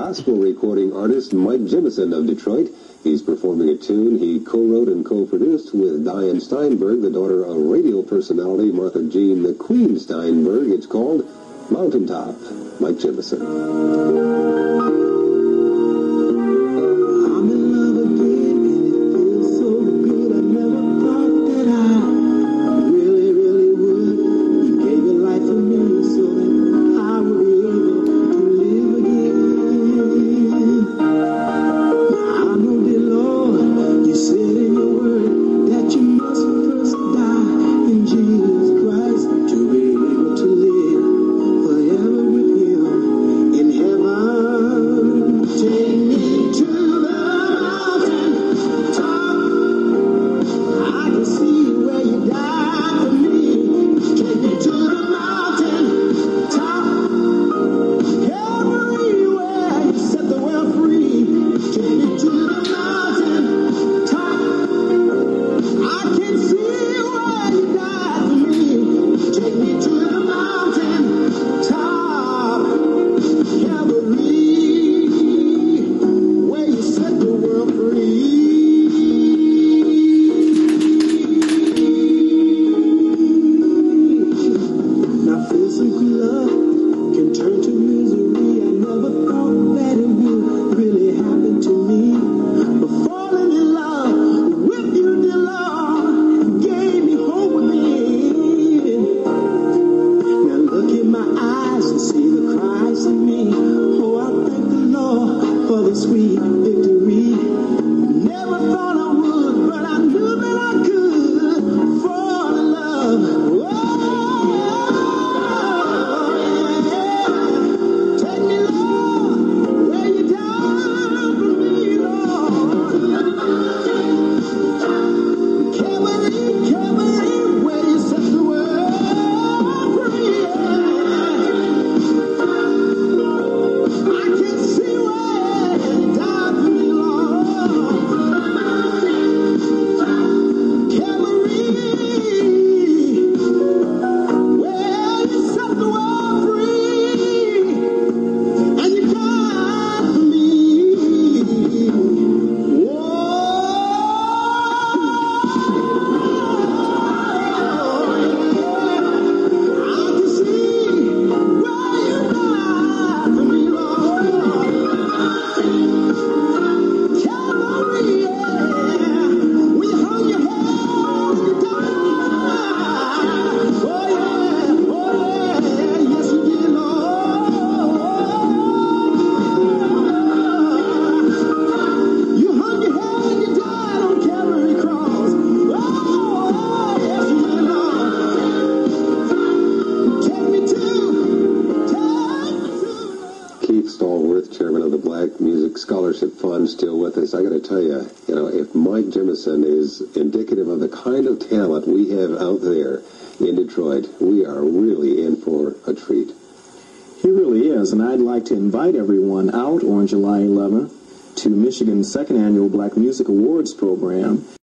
gospel recording artist Mike Jemison of Detroit. He's performing a tune he co-wrote and co-produced with Diane Steinberg, the daughter of radio personality Martha Jean the Queen Steinberg. It's called Mountaintop. Mike Jemison. Sweet victory. Never thought I would, but I knew that I could fall in love. Oh, take me, Lord, where you died for me, Lord. Calvary, where you set the world free. I can see where died for me, Lord. Calvary, where you set the world free, and you died for me. I can see where you died for me, Lord. Calvary, we hung your head and you died. Oh yeah, yes you did, Lord. You hung your head and you died on Calvary cross. Oh, yes you did, Lord. Take me to. Keith Stallworth, chairman of the Black Music Scholarship Fund, still with us. I got to tell you, if Mike Jemison is indicative of the kind of talent we have out there in Detroit, we are really in for a treat. He really is, and I'd like to invite everyone out on July 11th to Michigan's second annual Black Music Awards program.